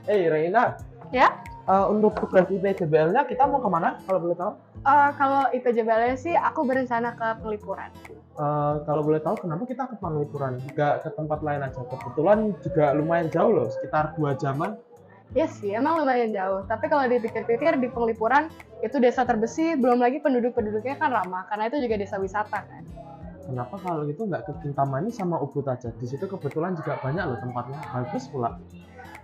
Reina, Ya, untuk tugas IPJBL-nya kita mau kemana kalau boleh tahu? kalau IPJBL sih aku berencana ke Penglipuran. Kalau boleh tahu kenapa kita ke Panglipuran, nggak ke tempat lain aja? Kebetulan juga lumayan jauh loh, sekitar 2 jaman. Ya sih, emang lumayan jauh. Tapi kalau dipikir-pikir di Penglipuran itu desa terbersih, belum lagi penduduk-penduduknya kan ramah, karena itu juga desa wisata kan. Kenapa kalau gitu nggak ke Kintamani sama Ubud aja? Di situ kebetulan juga banyak loh tempatnya, bagus pula.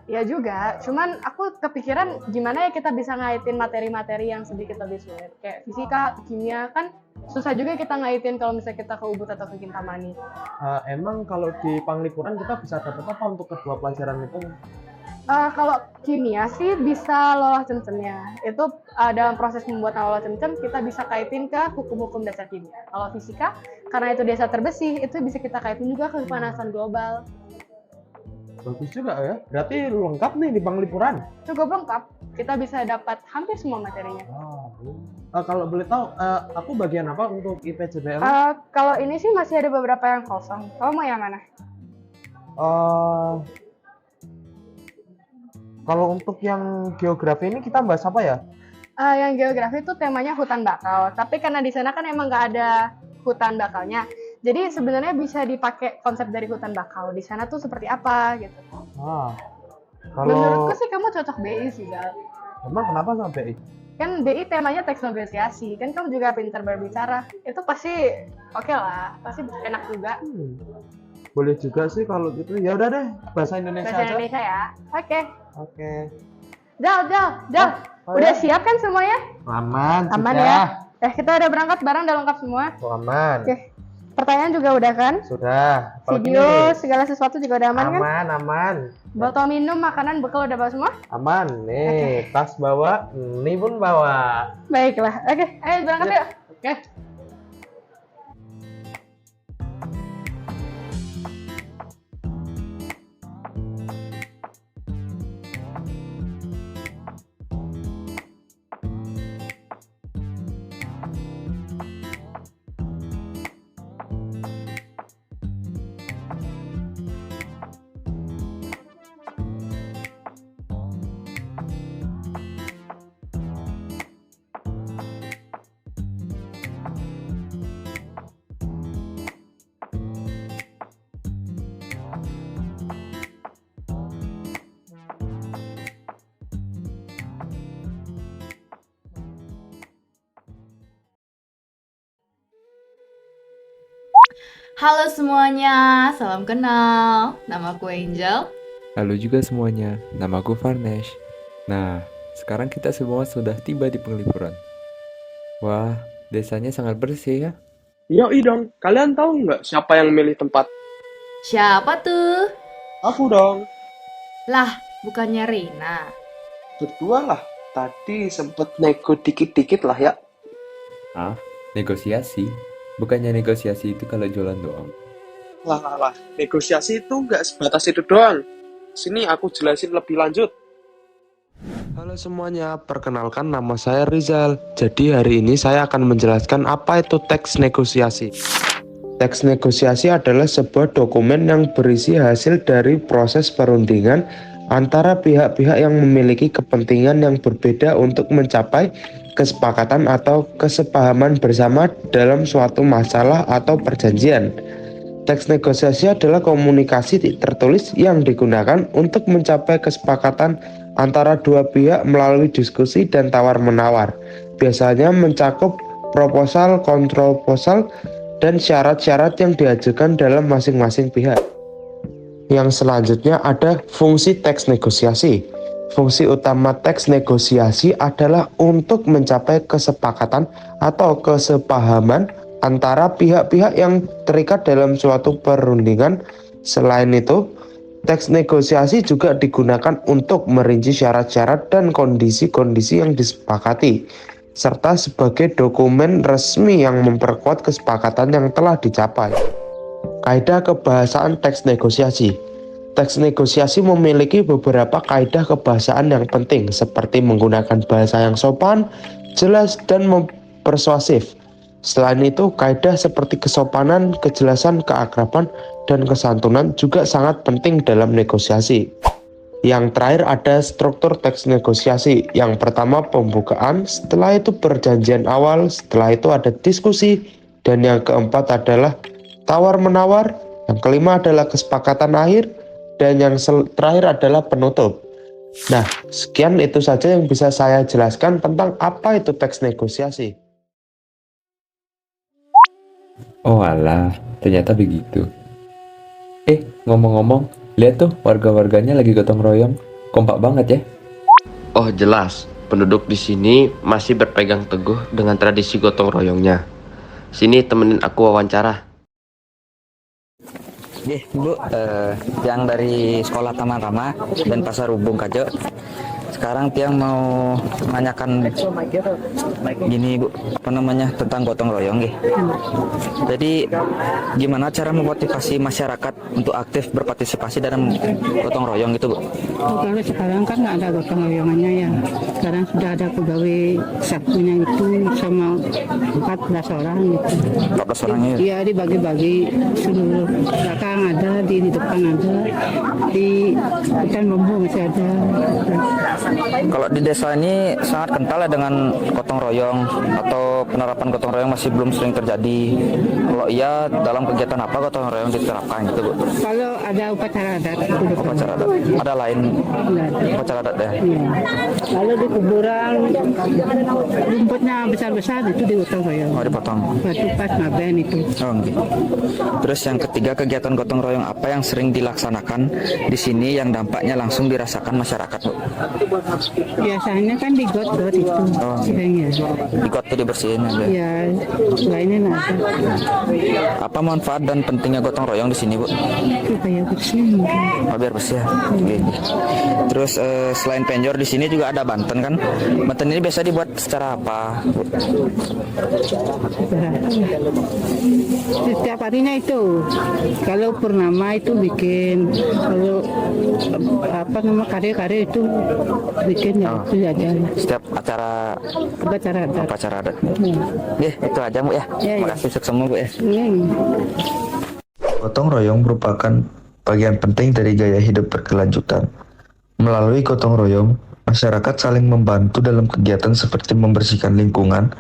Ya juga, cuman aku kepikiran gimana ya kita bisa ngaitin materi-materi yang sedikit lebih sulit. Kayak fisika, kimia, kan susah juga kita ngaitin kalau misalnya kita ke Ubud atau ke Kintamani. Emang kalau di Panglipuran kita bisa dapat apa untuk kedua pelajaran itu? Kalau kimia sih bisa lolos cem-cemnya. Itu dalam proses membuat lolos cem-cem kita bisa kaitin ke hukum-hukum dasar kimia. Kalau fisika, karena itu desa terbersih, itu bisa kita kaitin juga ke kepanasan global. Bagus juga ya, berarti lengkap nih di Panglipuran. Cukup lengkap, kita bisa dapat hampir semua materinya. Kalau boleh tahu, aku bagian apa untuk IPJBL? Kalau ini sih masih ada beberapa yang kosong. Kamu mau yang mana? Eh, Kalau untuk yang geografi ini kita bahas apa ya? Yang geografi itu temanya hutan bakau. Tapi karena di sana kan emang nggak ada hutan bakalnya. Jadi sebenarnya bisa dipakai konsep dari hutan bakau. Di sana tuh seperti apa gitu. Ah, Menurutku kalau sih kamu cocok BI sih, Gal. emang kenapa sama BI? Kan BI temanya teks negosiasi. Kan kamu juga pintar berbicara. Itu pasti oke lah. Pasti enak juga. Boleh juga sih kalau gitu. Ya udah deh, bahasa Indonesia Bahasa aja. Indonesia ya. Oke. Oke. Jal. Udah ya? siap kan semuanya? Aman, Aman sudah. ya? Kita udah berangkat, barang udah lengkap semua. Aman. Oke. Pertanyaan juga udah kan? Sudah. Apalagi Video, nih? segala sesuatu juga udah aman kan? Aman. Botol minum, makanan, bekal udah bawa semua? Aman. Nih, tas bawa, ini pun bawa. Baiklah. Oke, ayo berangkat yuk. Oke. Halo semuanya, salam kenal. Namaku Angel. Halo juga semuanya, namaku Farnesh. Nah, sekarang kita semua sudah tiba di Penglipuran. Wah, desanya sangat bersih ya. Yoi dong, kalian tahu nggak siapa yang milih tempat? Siapa tuh? Aku dong. Lah, bukannya Rina. Berdua lah, tadi sempet nego dikit-dikit lah ya. Ah, negosiasi? Bukannya negosiasi itu kalau jualan doang. Lah, negosiasi itu nggak sebatas itu doang. Sini aku jelasin lebih lanjut. Halo semuanya, perkenalkan nama saya Rizal. Jadi hari ini saya akan menjelaskan apa itu teks negosiasi. Teks negosiasi adalah sebuah dokumen yang berisi hasil dari proses perundingan antara pihak-pihak yang memiliki kepentingan yang berbeda untuk mencapai kesepakatan atau kesepahaman bersama dalam suatu masalah atau perjanjian. Teks negosiasi adalah komunikasi tertulis yang digunakan untuk mencapai kesepakatan antara dua pihak melalui diskusi dan tawar-menawar. Biasanya mencakup proposal, kontroposal, dan syarat-syarat yang diajukan dalam masing-masing pihak. Yang selanjutnya ada fungsi teks negosiasi. Fungsi utama teks negosiasi adalah untuk mencapai kesepakatan atau kesepahaman antara pihak-pihak yang terikat dalam suatu perundingan. Selain itu, teks negosiasi juga digunakan untuk merinci syarat-syarat dan kondisi-kondisi yang disepakati, serta sebagai dokumen resmi yang memperkuat kesepakatan yang telah dicapai. Kaidah kebahasaan teks negosiasi. Teks negosiasi memiliki beberapa kaidah kebahasaan yang penting, seperti menggunakan bahasa yang sopan, jelas, dan persuasif. Selain itu, kaidah seperti kesopanan, kejelasan, keakraban, dan kesantunan juga sangat penting dalam negosiasi. Yang terakhir ada struktur teks negosiasi. Yang pertama pembukaan, setelah itu perjanjian awal, setelah itu ada diskusi, dan yang keempat adalah tawar-menawar, yang kelima adalah kesepakatan akhir, dan yang terakhir adalah penutup. Nah, sekian itu saja yang bisa saya jelaskan tentang apa itu teks negosiasi. Oh alah, ternyata begitu. Ngomong-ngomong, lihat tuh warga-warganya lagi gotong royong. Kompak banget ya. Oh jelas, penduduk di sini masih berpegang teguh dengan tradisi gotong royongnya. Sini temenin aku wawancara. Bu, yang dari sekolah Taman Rama dan Pasar Ubung Kajo. Sekarang Tiang mau menanyakan gini Bu, tentang gotong royong nggih. Jadi gimana cara memotivasi masyarakat untuk aktif berpartisipasi dalam gotong royong gitu Bu? Kalau sekarang kan nggak ada gotong royongannya ya. Sekarang sudah ada pegawai sabtunya itu sama 14 orang gitu. 14 orangnya ya? Iya, dibagi-bagi seluruh belakang ada, di depan ada, di hutan bambu masih ada. Kalau di desa ini sangat kental ya dengan gotong royong, atau penerapan gotong royong masih belum sering terjadi. Kalau iya, dalam kegiatan apa gotong royong diterapkan gitu Bu? Kalau ada upacara adat, Upacara adat. Ada lain upacara adat ya? iya. Lalu di kuburan rumputnya besar-besar itu di gotong royong. Oh dipotong. Batu pas ngaben itu. Oh, gitu. Terus yang ketiga, kegiatan gotong royong apa yang sering dilaksanakan di sini yang dampaknya langsung dirasakan masyarakat Bu? Biasanya kan di got itu seringnya. Di got tuh dibersihin aja. Ya, lainnya nggak ada. Apa manfaat dan pentingnya gotong royong di sini Bu? Supaya bersih. Oh, biar bersih ya. Oke. Terus selain penjor di sini juga ada banten kan? Banten ini biasa dibuat secara apa Bu? Setiap harinya itu. Kalau purnama itu bikin, kalau karya-karya itu bikin ya itu aja. Setiap acara Upacara adat. adat. Itu aja Bu ya. Ya, ya. Makasih sukses semua Bu ya. Gotong royong merupakan bagian penting dari gaya hidup berkelanjutan. Melalui gotong royong, masyarakat saling membantu dalam kegiatan seperti membersihkan lingkungan,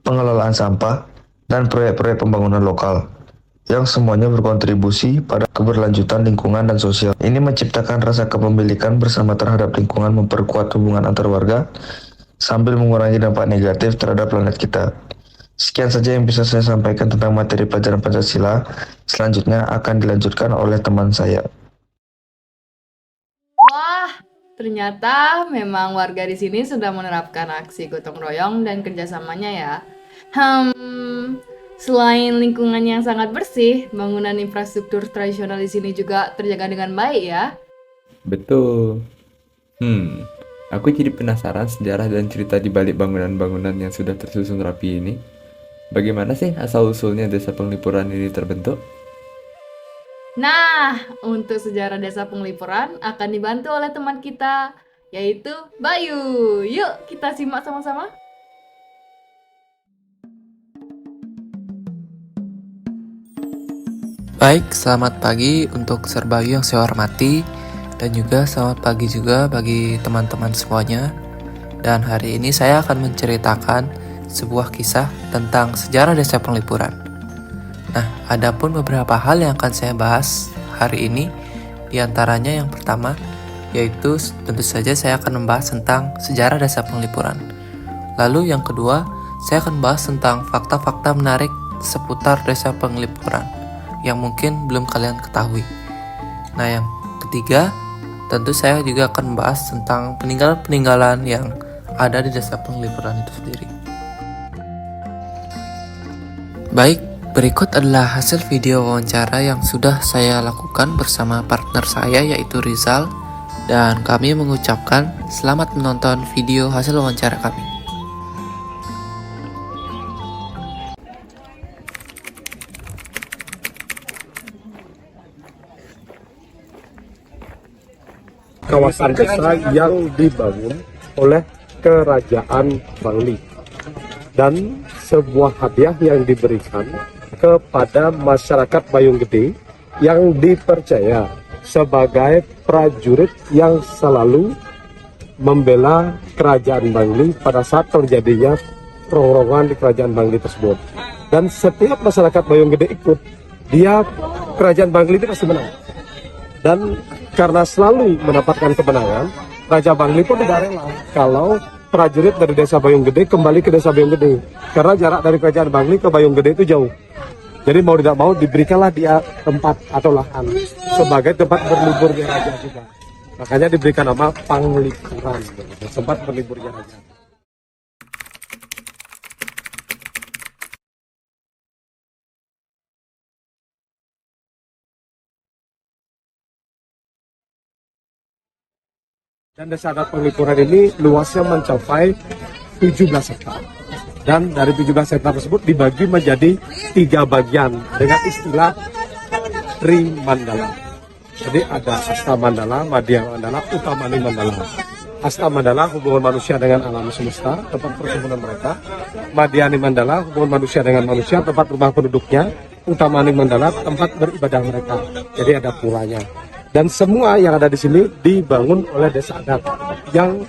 pengelolaan sampah, dan proyek-proyek pembangunan lokal, yang semuanya berkontribusi pada keberlanjutan lingkungan dan sosial. Ini menciptakan rasa kepemilikan bersama terhadap lingkungan, memperkuat hubungan antar warga, sambil mengurangi dampak negatif terhadap planet kita. Sekian saja yang bisa saya sampaikan tentang materi pelajaran Pancasila. Selanjutnya akan dilanjutkan oleh teman saya. Wah, ternyata memang warga di sini sudah menerapkan aksi gotong royong dan kerjasamanya ya. Selain lingkungan yang sangat bersih, bangunan infrastruktur tradisional di sini juga terjaga dengan baik ya. Betul. Aku jadi penasaran sejarah dan cerita di balik bangunan-bangunan yang sudah tersusun rapi ini. Bagaimana sih asal-usulnya Desa Penglipuran ini terbentuk? Nah, untuk sejarah Desa Penglipuran akan dibantu oleh teman kita, yaitu Bayu. Yuk kita simak sama-sama. Baik, selamat pagi untuk Serbayu yang saya hormati, dan juga selamat pagi juga bagi teman-teman semuanya. Dan hari ini saya akan menceritakan sebuah kisah tentang sejarah Desa Penglipuran. Nah, ada pun beberapa hal yang akan saya bahas hari ini. Di antaranya yang pertama, yaitu tentu saja saya akan membahas tentang sejarah Desa Penglipuran. Lalu yang kedua, saya akan bahas tentang fakta-fakta menarik seputar Desa Penglipuran yang mungkin belum kalian ketahui. Nah, yang ketiga, tentu saya juga akan membahas tentang peninggalan-peninggalan yang ada di Desa Penglipuran itu sendiri. Baik, berikut adalah hasil video wawancara yang sudah saya lakukan bersama partner saya yaitu Rizal, dan kami mengucapkan selamat menonton video hasil wawancara kami. Kawasan desa yang dibangun oleh Kerajaan Bangli dan sebuah hadiah yang diberikan kepada masyarakat Bayung Gede yang dipercaya sebagai prajurit yang selalu membela kerajaan Bangli pada saat terjadinya rongrongan di kerajaan Bangli tersebut. Dan setiap masyarakat Bayung Gede ikut, dia kerajaan Bangli itu pasti menang. Dan karena selalu mendapatkan kemenangan, Raja Bangli pun tidak rela kalau prajurit dari desa Bayung Gede kembali ke desa Bayung Gede, karena jarak dari kerajaan Bangli ke Bayung Gede itu jauh. Jadi mau tidak mau diberikanlah dia tempat atau lahan sebagai tempat berliburnya raja juga. Makanya diberikan nama Panglipuran, tempat berliburnya raja. Dan desa adat Panglipuran ini luasnya mencapai 17 hektar. Dan dari 17 hektar tersebut dibagi menjadi 3 bagian dengan istilah Tri Mandala. Jadi ada Asta Mandala, Madya Mandala, Utamani Mandala. Asta Mandala hubungan manusia dengan alam semesta, tempat perkebunan mereka. Madhyani Mandala hubungan manusia dengan manusia, tempat rumah penduduknya. Utamani Mandala tempat beribadah mereka. Jadi ada puranya. Dan semua yang ada di sini dibangun oleh desa adat yang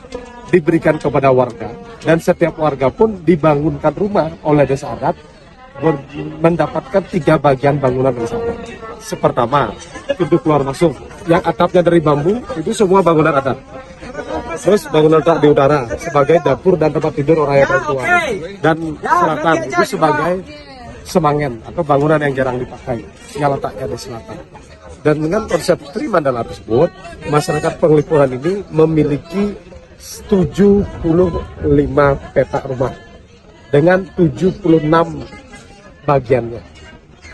diberikan kepada warga. Dan setiap warga pun dibangunkan rumah oleh desa adat mendapatkan 3 bagian bangunan desa adat. Pertama, pintu keluar masuk yang atapnya dari bambu, itu semua bangunan adat. Terus bangunan tak di udara sebagai dapur dan tempat tidur orang yang perempuan. Dan selatan itu sebagai semangen atau bangunan yang jarang dipakai yang letaknya di selatan. Dan dengan konsep Tri Mandala tersebut, masyarakat Panglipuran ini memiliki 75 petak rumah dengan 76 bagiannya.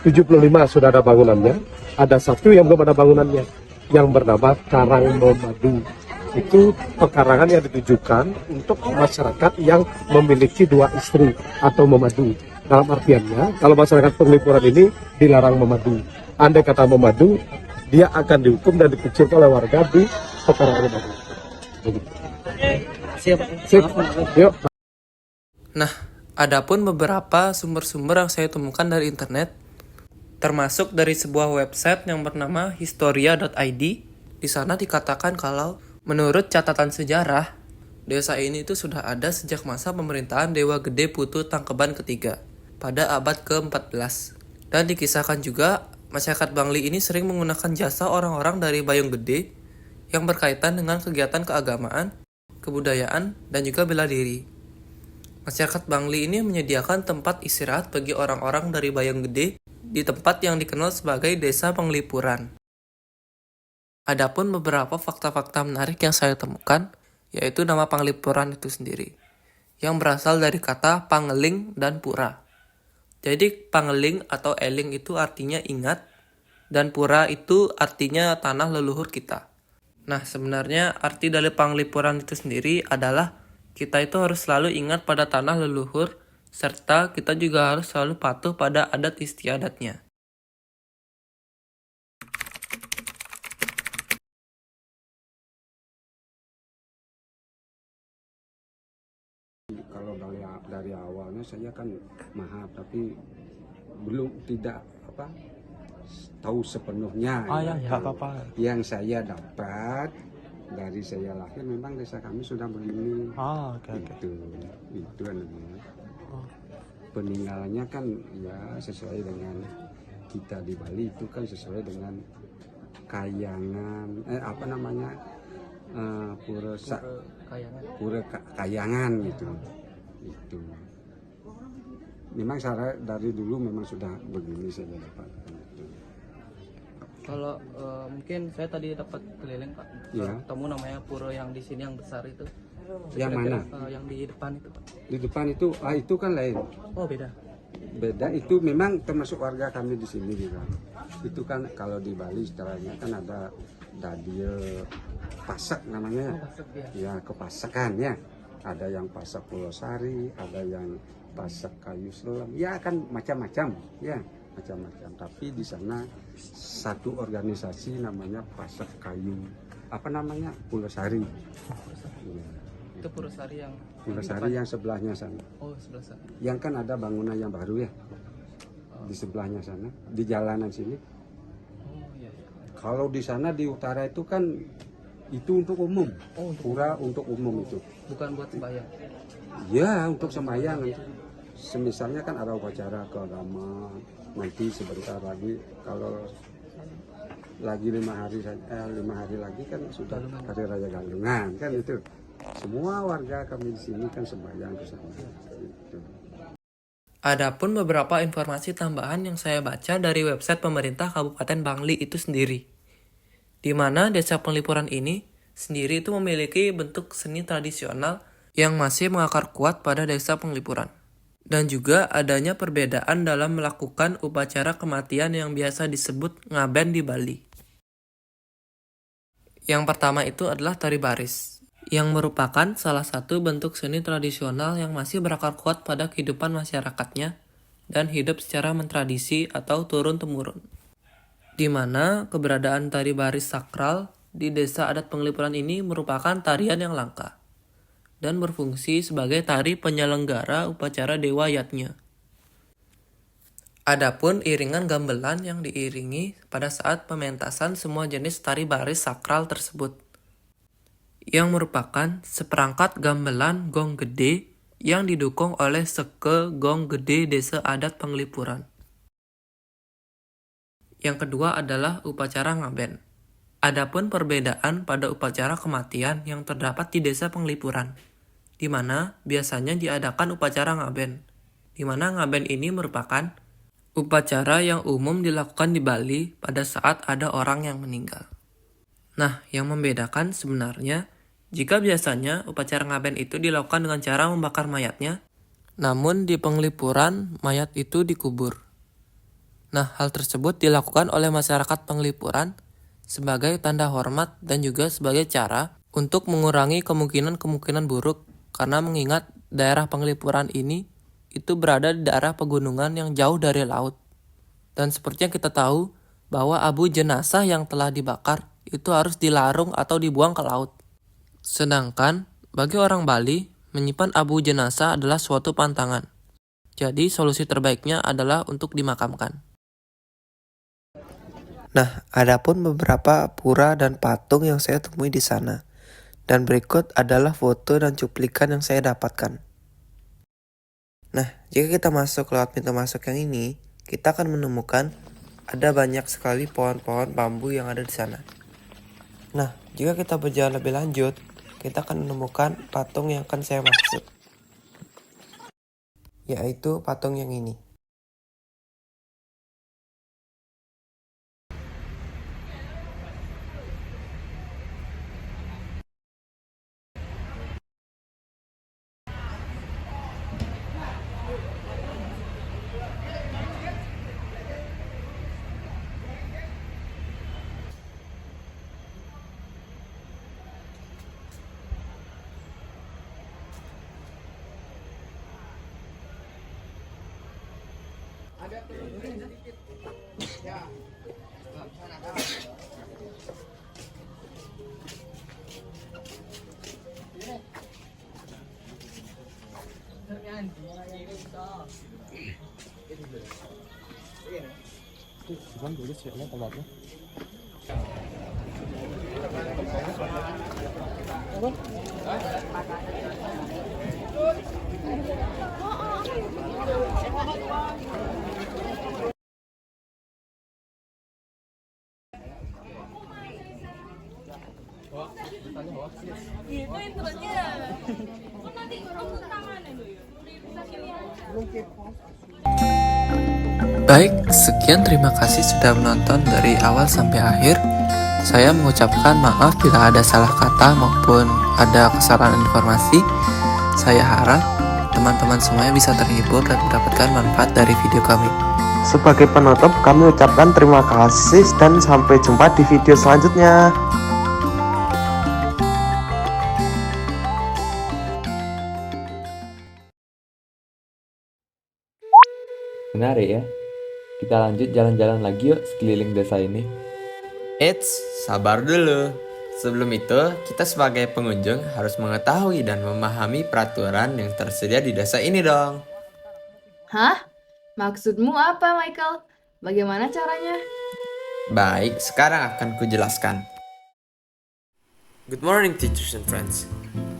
75 sudah ada bangunannya, ada satu yang belum ada bangunannya yang bernama Karang Memadu. Itu pekarangan yang ditujukan untuk masyarakat yang memiliki 2 istri atau memadu. Dalam artiannya, kalau masyarakat Panglipuran ini dilarang memadu. Andai kata memadu, dia akan dihukum dan dikucilkan oleh warga di pekarangan memadu. Sip. Yuk. Nah, adapun beberapa sumber-sumber yang saya temukan dari internet, termasuk dari sebuah website yang bernama historia.id. Di sana dikatakan kalau menurut catatan sejarah, desa ini itu sudah ada sejak masa pemerintahan Dewa Gede Putu Tangkeban ketiga pada abad ke-14. Dan dikisahkan juga masyarakat Bangli ini sering menggunakan jasa orang-orang dari Bayung Gede yang berkaitan dengan kegiatan keagamaan, kebudayaan, dan juga bela diri. Masyarakat Bangli ini menyediakan tempat istirahat bagi orang-orang dari Bayung Gede di tempat yang dikenal sebagai Desa Panglipuran. Adapun beberapa fakta-fakta menarik yang saya temukan, yaitu nama Panglipuran itu sendiri, yang berasal dari kata pangeling dan pura. Jadi pangeling atau eling itu artinya ingat, dan pura itu artinya tanah leluhur kita. Nah, sebenarnya arti dari Panglipuran itu sendiri adalah kita itu harus selalu ingat pada tanah leluhur, serta kita juga harus selalu patuh pada adat istiadatnya. Kalau dari awalnya saya kan maaf, tapi belum tidak tahu sepenuhnya. Ya, nggak apa-apa. Yang saya dapat dari saya lahir memang desa kami sudah begini. Oke. Itu namanya. Peninggalannya kan ya sesuai dengan kita di Bali itu kan sesuai dengan kayangan pura kayangan gitu. Itu. Memang saya dari dulu memang sudah begini saya dapatkan. Kalau mungkin saya tadi dapat keliling Pak, ketemu namanya pura yang di sini yang besar itu. Yang mana? Yang di depan itu Pak. Di depan itu kan lain. Oh beda. Beda itu memang termasuk warga kami di sini juga. Itu kan kalau di Bali istilahnya kan ada dadil pasak namanya. Ya kepasakan ya. Ada yang pasak Pulau Sari, ada yang pasak kayu selam. Ya kan macam-macam ya. Macam-macam, tapi di sana satu organisasi namanya Pasak Kayu Pulau Sari. Itu Pulau Sari yang Pulau Sari yang sebelahnya sana. Oh, sebelah sana. Yang kan ada bangunan yang baru ya. Di sebelahnya sana, di jalanan sini. Oh iya. Kalau di sana di utara itu kan itu untuk umum, pura untuk umum itu. Bukan buat sembahyang. Ya, untuk sembahyang. Semisalnya kan ada upacara keagamaan, nanti sebentar lagi kalau lagi 5 hari lagi kan sudah hari raya Galungan kan itu. Semua warga kami di sini kan sembahyang ke sana. Gitu. Adapun beberapa informasi tambahan yang saya baca dari website pemerintah Kabupaten Bangli itu sendiri, di mana desa Penglipuran ini sendiri itu memiliki bentuk seni tradisional yang masih mengakar kuat pada desa Penglipuran. Dan juga adanya perbedaan dalam melakukan upacara kematian yang biasa disebut ngaben di Bali. Yang pertama itu adalah tari baris, yang merupakan salah satu bentuk seni tradisional yang masih berakar kuat pada kehidupan masyarakatnya dan hidup secara mentradisi atau turun-temurun. Di mana keberadaan tari baris sakral di desa adat Penglipuran ini merupakan tarian yang langka dan berfungsi sebagai tari penyelenggara upacara dewa yatnya. Adapun iringan gamelan yang diiringi pada saat pementasan semua jenis tari baris sakral tersebut, yang merupakan seperangkat gamelan gong gede yang didukung oleh seke gong gede desa adat Penglipuran. Yang kedua adalah upacara ngaben. Adapun perbedaan pada upacara kematian yang terdapat di desa Penglipuran, di mana biasanya diadakan upacara ngaben, di mana ngaben ini merupakan upacara yang umum dilakukan di Bali pada saat ada orang yang meninggal. Nah, yang membedakan sebenarnya, jika biasanya upacara ngaben itu dilakukan dengan cara membakar mayatnya, namun di Penglipuran mayat itu dikubur. Nah, hal tersebut dilakukan oleh masyarakat Penglipuran sebagai tanda hormat dan juga sebagai cara untuk mengurangi kemungkinan-kemungkinan buruk karena mengingat daerah Penglipuran ini itu berada di daerah pegunungan yang jauh dari laut. Dan seperti yang kita tahu bahwa abu jenazah yang telah dibakar itu harus dilarung atau dibuang ke laut. Sedangkan bagi orang Bali, menyimpan abu jenazah adalah suatu pantangan. Jadi solusi terbaiknya adalah untuk dimakamkan. Nah, adapun beberapa pura dan patung yang saya temui di sana. Dan berikut adalah foto dan cuplikan yang saya dapatkan. Nah, jika kita masuk lewat pintu masuk yang ini, kita akan menemukan ada banyak sekali pohon-pohon bambu yang ada di sana. Nah, jika kita berjalan lebih lanjut, kita akan menemukan patung yang akan saya maksud, yaitu patung yang ini. Cuman dulu sih tempatnya. Baik, sekian terima kasih sudah menonton dari awal sampai akhir. Saya mengucapkan maaf bila ada salah kata maupun ada kesalahan informasi. Saya harap teman-teman semuanya bisa terhibur dan mendapatkan manfaat dari video kami. Sebagai penutup, kami ucapkan terima kasih dan sampai jumpa di video selanjutnya. Menarik ya? Kita lanjut jalan-jalan lagi yuk sekeliling desa ini. Eits, sabar dulu. Sebelum itu, kita sebagai pengunjung harus mengetahui dan memahami peraturan yang tersedia di desa ini dong. Hah? Maksudmu apa, Michael? Bagaimana caranya? Baik, sekarang akan kujelaskan. Good morning teachers and friends.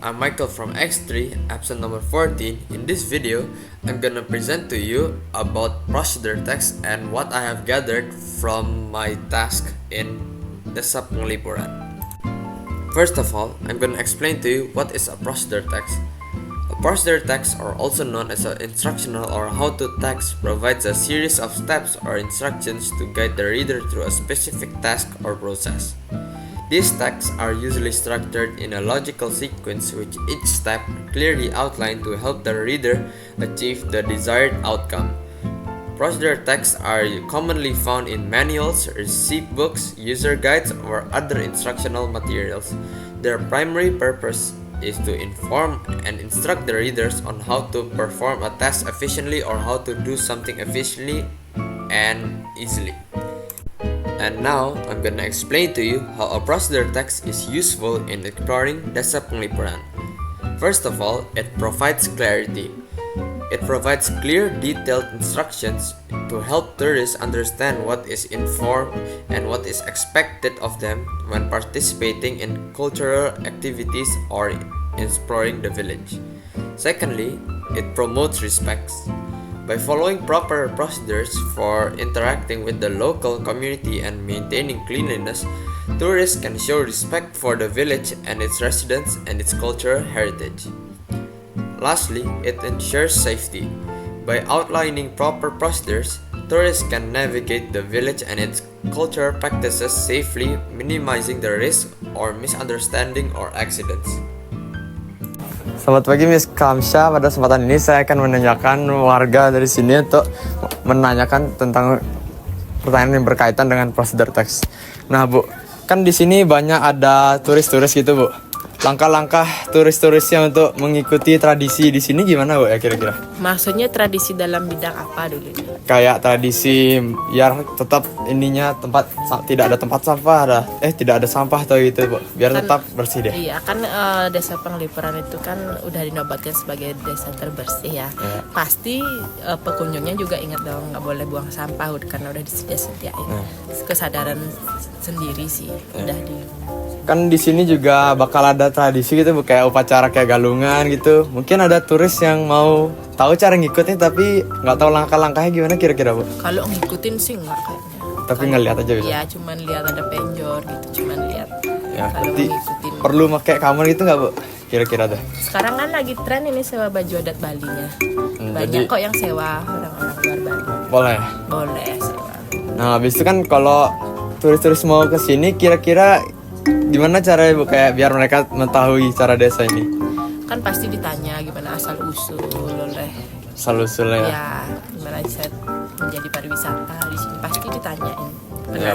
I'm Michael from X3, absent number 14. In this video, I'm gonna present to you about procedure text and what I have gathered from my task in Desa Penglipuran. First of all, I'm gonna explain to you what is a procedure text. A procedure text, or also known as an instructional or how-to text, provides a series of steps or instructions to guide the reader through a specific task or process. These texts are usually structured in a logical sequence, with each step clearly outlined to help the reader achieve the desired outcome. Procedure texts are commonly found in manuals, receipt books, user guides, or other instructional materials. Their primary purpose is to inform and instruct the readers on how to perform a task efficiently or how to do something efficiently and easily. And now, I'm gonna explain to you how a procedure text is useful in exploring Desa Penglipuran. First of all, it provides clarity. It provides clear, detailed instructions to help tourists understand what is informed and what is expected of them when participating in cultural activities or exploring the village. Secondly, it promotes respect. By following proper procedures for interacting with the local community and maintaining cleanliness, tourists can show respect for the village and its residents and its cultural heritage. Lastly, it ensures safety. By outlining proper procedures, tourists can navigate the village and its cultural practices safely, minimizing the risk or misunderstanding or accidents. Selamat pagi Miss Kamsha. Pada kesempatan ini saya akan menanyakan warga dari sini untuk menanyakan tentang pertanyaan yang berkaitan dengan prosedur teks. Nah Bu, kan di sini banyak ada turis-turis gitu Bu. Langkah-langkah turis-turisnya untuk mengikuti tradisi di sini gimana Bu ya kira-kira? Maksudnya tradisi dalam bidang apa dulu? Kayak tradisi biar tetap ininya tidak ada tempat sampah, tidak ada sampah atau gitu Bu, biar Kan- tetap bersih deh. Iya kan Desa Penglipuran itu kan udah dinobatkan sebagai desa terbersih ya. Ya. Pasti pengunjungnya juga ingat dong nggak boleh buang sampah karena udah disediain. Kesadaran sendiri sih udah di. Kan di sini juga bakal ada tradisi gitu Bu, kayak upacara kayak galungan gitu. Mungkin ada turis yang mau tahu cara ngikutin tapi nggak tahu langkah-langkahnya gimana kira-kira Bu. Kalau ngikutin sih nggak kayaknya. Tapi ngeliat aja bisa. Iya cuman lihat ada penjor gitu, cuman lihat. Ya, Kalau berarti ngikutin. perlu pakai kamar gitu nggak Bu? Kira-kira deh. Sekarang kan lagi tren ini sewa baju adat Balinya. Banyak jadi- kok yang sewa orang-orang luar Bali. Boleh. Boleh sewa. Nah, habis itu kan kalau turis-turis mau ke sini kira-kira gimana caranya Bu kayak biar mereka mengetahui cara desa ini? Kan pasti ditanya gimana asal usul oleh Asal-usulnya ya. ya gimana bisa menjadi pariwisata di sini pasti ditanyain. Ya.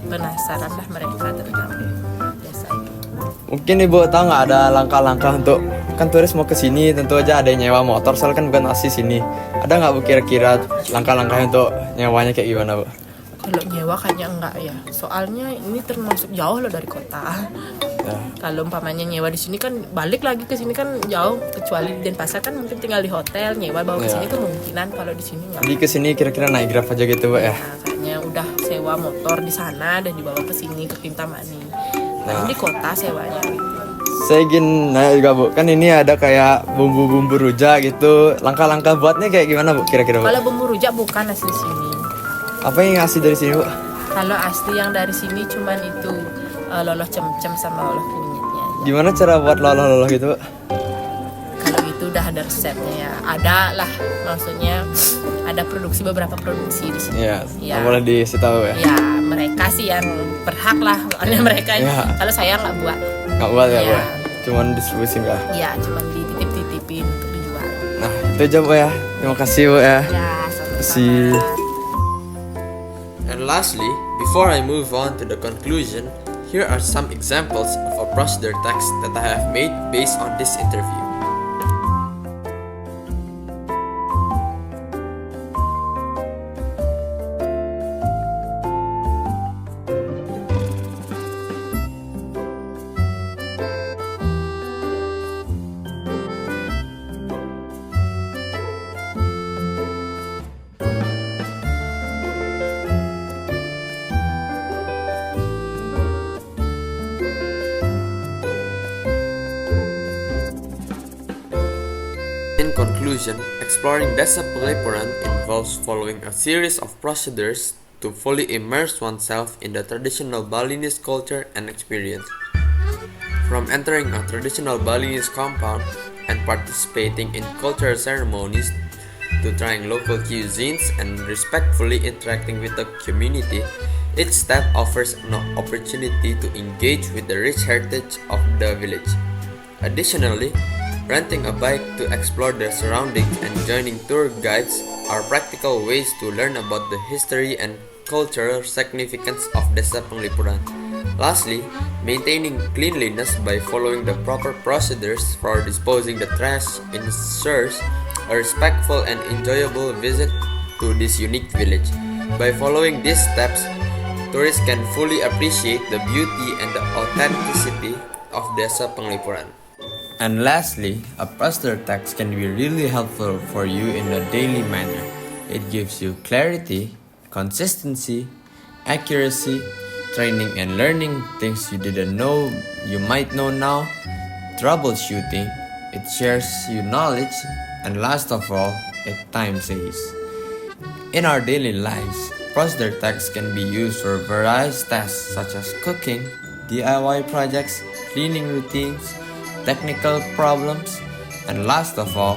Penasaran lah mereka tentang desa ini. Mungkin Ibu tahu nggak ada langkah-langkah untuk kan turis mau ke sini tentu aja ada yang nyewa motor soalnya kan bukan asli sini. Ada nggak Bu kira-kira langkah-langkahnya untuk nyewanya kayak gimana Bu? Kalau nyewa kayaknya enggak ya. Soalnya ini termasuk jauh loh dari kota. Ya. Kalau umpamanya nyewa di sini kan balik lagi ke sini kan jauh, kecuali di Denpasar kan mungkin tinggal di hotel, nyewa bawa ke Ya. sini kemungkinan, kalau di sini enggak. Jadi ke sini kira-kira naik Grab aja gitu Bu ya. Kayaknya udah sewa motor di sana dan dibawa ke sini ke Kintamani. Nah. Di kota sewanya gitu. Saya ingin nanya juga Bu, kan ini ada kayak bumbu-bumbu rujak gitu. Langkah-langkah buatnya kayak gimana Bu kira-kira Bu? Kalau bumbu rujak bukan asli sini. Apa yang ngasih dari sini Bu? Kalau asli yang dari sini cuman itu loloh cemcem sama loloh kunyitnya. Gimana cara buat loloh-loloh gitu Bu? Kalau itu udah ada resepnya ya. Ada lah, maksudnya ada beberapa produksi di sini. Iya, Ya. nggak boleh dikasih tahu ya. Ya mereka sih yang berhak lah, soalnya mereka. Ya. Kalau saya nggak buat. Nggak buat ya Bu? Ya. Cuman distribusi ya. Ya cuman dititip-titipin untuk dijual. Nah, itu aja Bu ya. Terima kasih Bu ya. Ya, Terima kasih. And lastly, before I move on to the conclusion, here are some examples of a procedure text that I have made based on this interview. conclusion, exploring Desa Penglipuran involves following a series of procedures to fully immerse oneself in the traditional Balinese culture and experience. From entering a traditional Balinese compound and participating in cultural ceremonies to trying local cuisines and respectfully interacting with the community, each step offers an opportunity to engage with the rich heritage of the village. Additionally, renting a bike to explore the surroundings and joining tour guides are practical ways to learn about the history and cultural significance of Desa Penglipuran. Lastly, maintaining cleanliness by following the proper procedures for disposing the trash ensures a respectful and enjoyable visit to this unique village. By following these steps, tourists can fully appreciate the beauty and the authenticity of Desa Penglipuran. And lastly, a procedure text can be really helpful for you in a daily manner. It gives you clarity, consistency, accuracy, training and learning things you didn't know you might know now, troubleshooting, it shares you knowledge, and last of all, it time saves. In our daily lives, procedure text can be used for various tasks such as cooking, DIY projects, cleaning routines, technical problems, and last of all,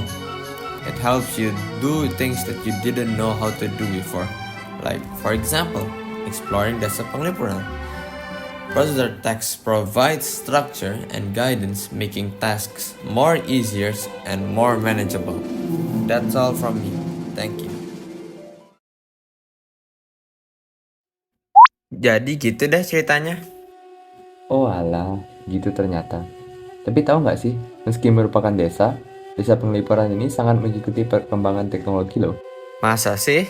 it helps you do things that you didn't know how to do before. Like, for example, exploring Desa Penglipuran. Procedure text provides structure and guidance, making tasks more easier and more manageable. That's all from me. Thank you. Jadi gitu deh ceritanya. Oh alah, gitu ternyata. Tapi tahu nggak sih, meski merupakan desa Penglipuran ini sangat mengikuti perkembangan teknologi loh. Masa sih?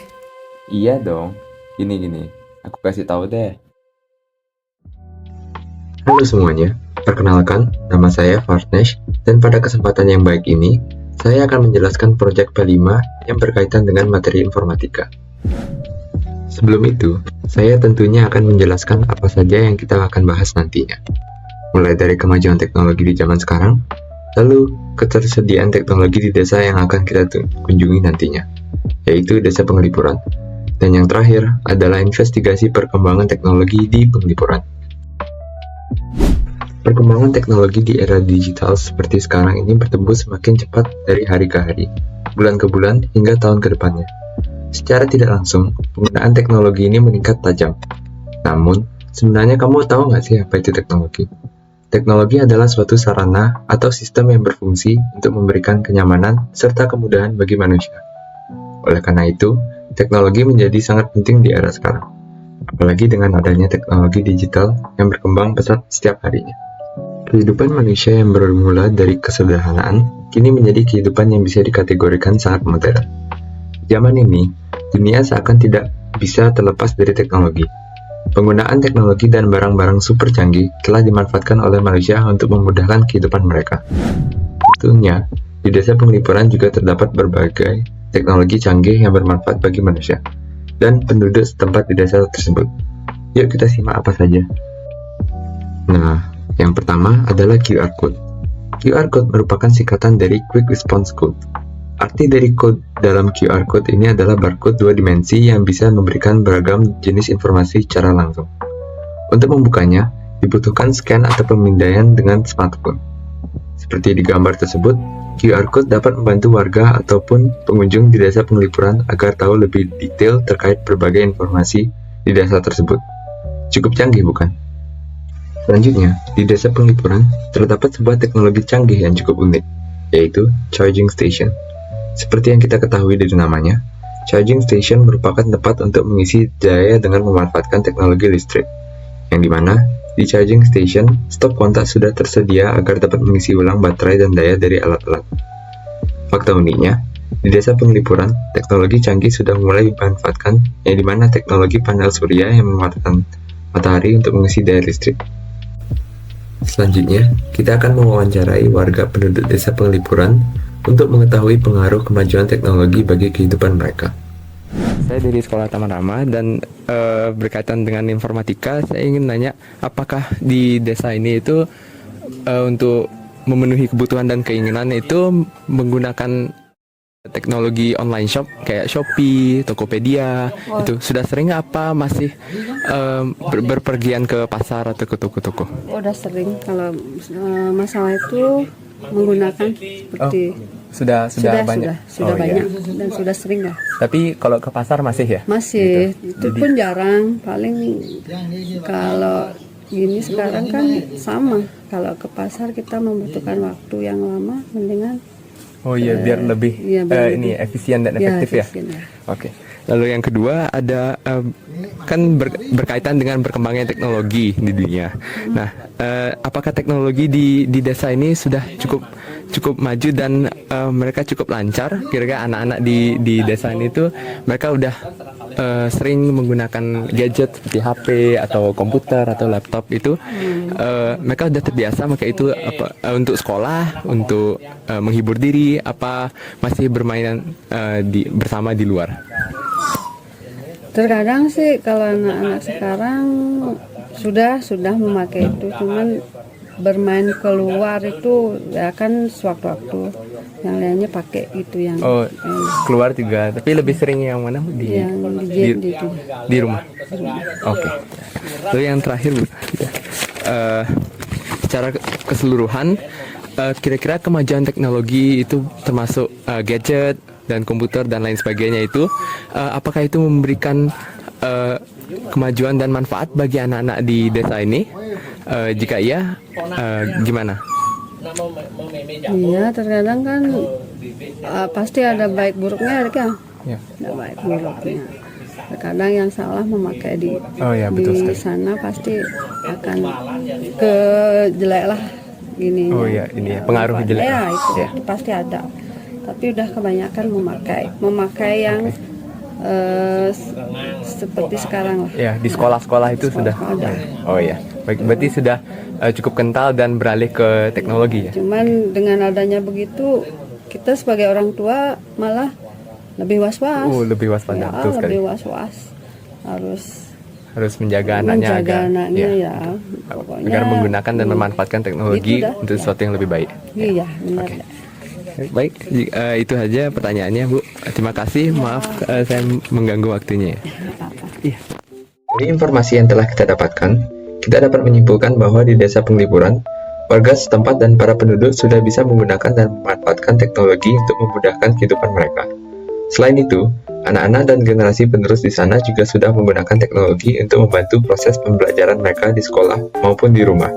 Iya dong. Gini, aku kasih tahu deh. Halo semuanya, perkenalkan, nama saya Farnesh, dan pada kesempatan yang baik ini, saya akan menjelaskan proyek P5 yang berkaitan dengan materi informatika. Sebelum itu, saya tentunya akan menjelaskan apa saja yang kita akan bahas nantinya. Mulai dari kemajuan teknologi di zaman sekarang, lalu ketersediaan teknologi di desa yang akan kita kunjungi nantinya, yaitu Desa Penglipuran. Dan yang terakhir adalah investigasi perkembangan teknologi di Penglipuran. Perkembangan teknologi di era digital seperti sekarang ini bertumbuh semakin cepat dari hari ke hari, bulan ke bulan, hingga tahun ke depannya. Secara tidak langsung, penggunaan teknologi ini meningkat tajam. Namun, sebenarnya kamu tahu nggak sih apa itu teknologi? Teknologi adalah suatu sarana atau sistem yang berfungsi untuk memberikan kenyamanan serta kemudahan bagi manusia. Oleh karena itu, teknologi menjadi sangat penting di era sekarang. Apalagi dengan adanya teknologi digital yang berkembang pesat setiap harinya. Kehidupan manusia yang bermula dari kesederhanaan, kini menjadi kehidupan yang bisa dikategorikan sangat modern. Zaman ini, dunia seakan tidak bisa terlepas dari teknologi. Penggunaan teknologi dan barang-barang super canggih telah dimanfaatkan oleh manusia untuk memudahkan kehidupan mereka. Tentunya, di Desa Penglipuran juga terdapat berbagai teknologi canggih yang bermanfaat bagi manusia dan penduduk setempat di desa tersebut. Yuk kita simak apa saja. Nah, yang pertama adalah QR Code. QR Code merupakan singkatan dari Quick Response Code. Arti dari code dalam QR Code ini adalah barcode 2 dimensi yang bisa memberikan beragam jenis informasi secara langsung. Untuk membukanya, dibutuhkan scan atau pemindaian dengan smartphone. Seperti di gambar tersebut, QR Code dapat membantu warga ataupun pengunjung di Desa Penglipuran agar tahu lebih detail terkait berbagai informasi di desa tersebut. Cukup canggih, bukan? Selanjutnya, di Desa Penglipuran terdapat sebuah teknologi canggih yang cukup unik, yaitu charging station. Seperti yang kita ketahui dari namanya, charging station merupakan tempat untuk mengisi daya dengan memanfaatkan teknologi listrik, yang dimana di charging station, stop kontak sudah tersedia agar dapat mengisi ulang baterai dan daya dari alat-alat. Fakta uniknya, di Desa Penglipuran, teknologi canggih sudah mulai dimanfaatkan, yang dimana teknologi panel surya yang memanfaatkan matahari untuk mengisi daya listrik. Selanjutnya, kita akan mewawancarai warga penduduk Desa Penglipuran untuk mengetahui pengaruh kemajuan teknologi bagi kehidupan mereka. Saya dari Sekolah Taman Rama dan berkaitan dengan informatika, saya ingin nanya apakah di desa ini itu untuk memenuhi kebutuhan dan keinginan itu menggunakan teknologi online shop kayak Shopee, Tokopedia, itu sudah sering apa masih berpergian ke pasar atau ke toko-toko? Udah sering kalau masalah itu menggunakan seperti Sudah banyak. Sudah banyak dan sudah sering lah. Tapi kalau ke pasar masih ya? Masih, itu pun jarang. Paling kalau gini sekarang kan sama. Kalau ke pasar kita membutuhkan waktu yang lama, mendingan. Oh iya, biar lebih ini efisien dan efektif ya. Oke. Lalu yang kedua ada kan berkaitan dengan berkembangnya teknologi di dunia. Nah, apakah teknologi di desa ini sudah cukup maju dan mereka cukup lancar? Kira-kira anak-anak di desa ini tuh mereka udah sering menggunakan gadget seperti HP atau komputer atau laptop itu, mereka udah terbiasa pakai itu untuk sekolah, untuk menghibur diri, apa masih bermain bersama di luar? Terkadang sih kalau anak-anak sekarang sudah memakai itu, cuman bermain keluar itu ya kan sewaktu-waktu, yang lainnya pakai itu yang keluar juga, tapi lebih sering yang mana di rumah. Oke. Lalu yang terakhir Bu, secara keseluruhan kira-kira kemajuan teknologi itu termasuk gadget dan komputer dan lain sebagainya itu, apakah itu memberikan kemajuan dan manfaat bagi anak-anak di desa ini? Jika iya, gimana? Iya, terkadang kan pasti ada baik buruknya kan? Ya. Ada baik buruknya. Terkadang yang salah memakai di sana pasti akan ke jelek lah gini. Oh ya, ini ya, pengaruh jelek. Ya, itu pasti ada. Tapi udah kebanyakan memakai yang seperti sekarang lah. Ya, di sekolah-sekolah itu sudah ada. Oh ya, baik, berarti sudah cukup kental dan beralih ke teknologi ya. Cuman dengan adanya begitu, kita sebagai orang tua malah lebih was-was. Lebih waspada, betul sekali. Lebih was-was. Harus menjaga anaknya pokoknya agar menggunakan dan memanfaatkan teknologi untuk sesuatu yang lebih baik. Iya, benar. Okay. Baik, itu aja pertanyaannya Bu. Terima kasih, maaf saya mengganggu waktunya. Iya. Dari informasi yang telah kita dapatkan, kita dapat menyimpulkan bahwa di Desa Penglipuran, warga setempat dan para penduduk sudah bisa menggunakan dan memanfaatkan teknologi untuk memudahkan kehidupan mereka. Selain itu, anak-anak dan generasi penerus di sana juga sudah menggunakan teknologi untuk membantu proses pembelajaran mereka di sekolah maupun di rumah.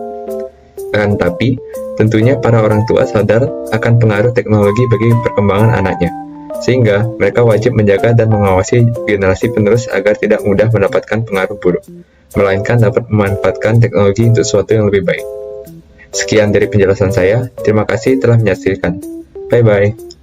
Akan tetapi, tentunya para orang tua sadar akan pengaruh teknologi bagi perkembangan anaknya, sehingga mereka wajib menjaga dan mengawasi generasi penerus agar tidak mudah mendapatkan pengaruh buruk, melainkan dapat memanfaatkan teknologi untuk sesuatu yang lebih baik. Sekian dari penjelasan saya, terima kasih telah menyaksikan. Bye-bye.